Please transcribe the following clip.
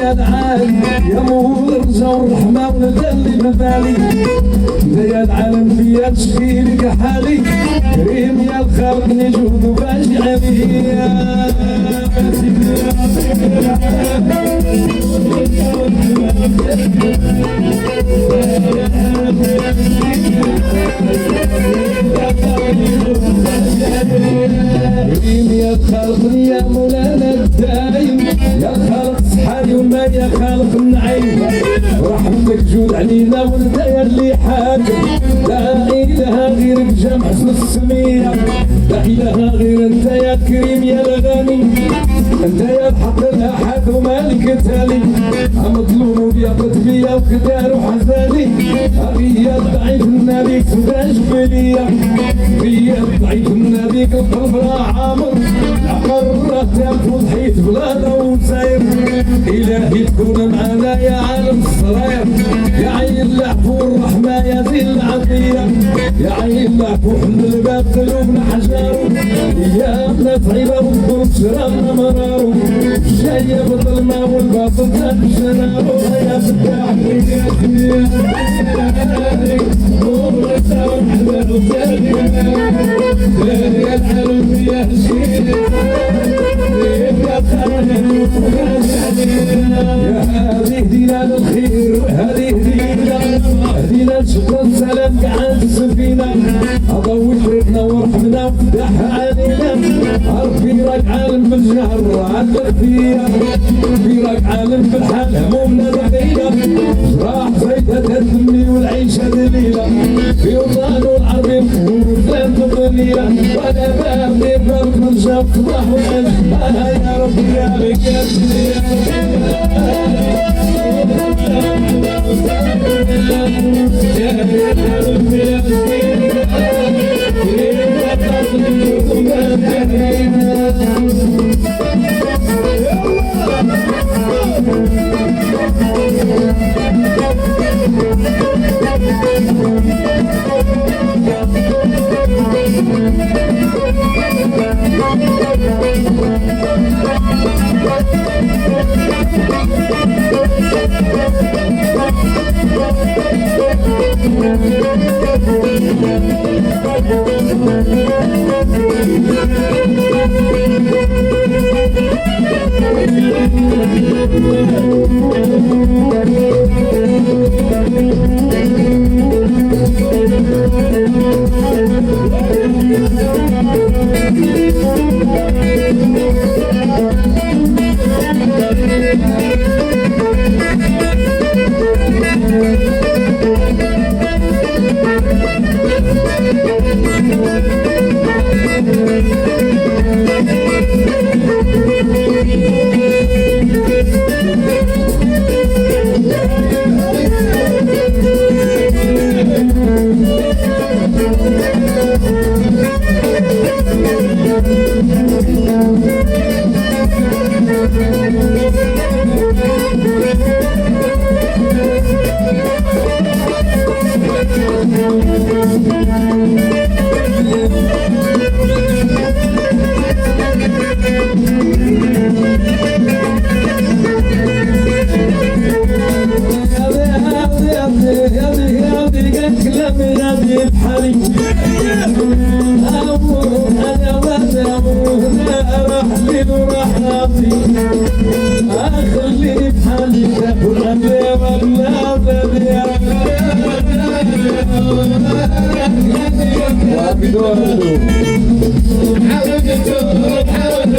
يا العالم يا مول الرجا والرحمة ونتلي ببالي يا العالم فيا تشكي لك حالي كريم يا الخلق نجود باش عليا كريم يا الخلق يا مولانا الدايم يا خالق صحاري وما يا خالق النعيم رحمتك جود علينا وانت يا اللي حاكم لا اله غيرك جمع اسم السمية لا اله غير انت يا كريم يا الغني انت يا الحق الاحد ومالك تالي مظلوم يا قطبي وكدار وحزاني يا ضعيف النبي فداش بليا يا ضعيف النبي القلب راه عامر عقر تاب وضحيت بلا وساير الهي تكون معنا يا عالم الصراير يا عين العفو والرحمه يا ذي العطيه يا عين العفو حمل الباب قلوبنا حجار يا بنات عيبه والظلم شرابنا مرار جايه بالظلمه والباطل تاب شراره يا فتاح يا العالم يا شيخ هذه دينا للخير هذه دينا لشكر سلام قعد السفينة أضوي طريقنا ورحمنا وفتح علينا ربي راك عالم بالجهر عدل فيا ربي راك عالم بالحال همومنا دقيقة راح زيتها تدمي والعيشة دليلة في وطن والعربي مفهوم وفلان تضليلة وانا بابني بابك من شاف قضاح والعلم يا ربي يا بك يا حاول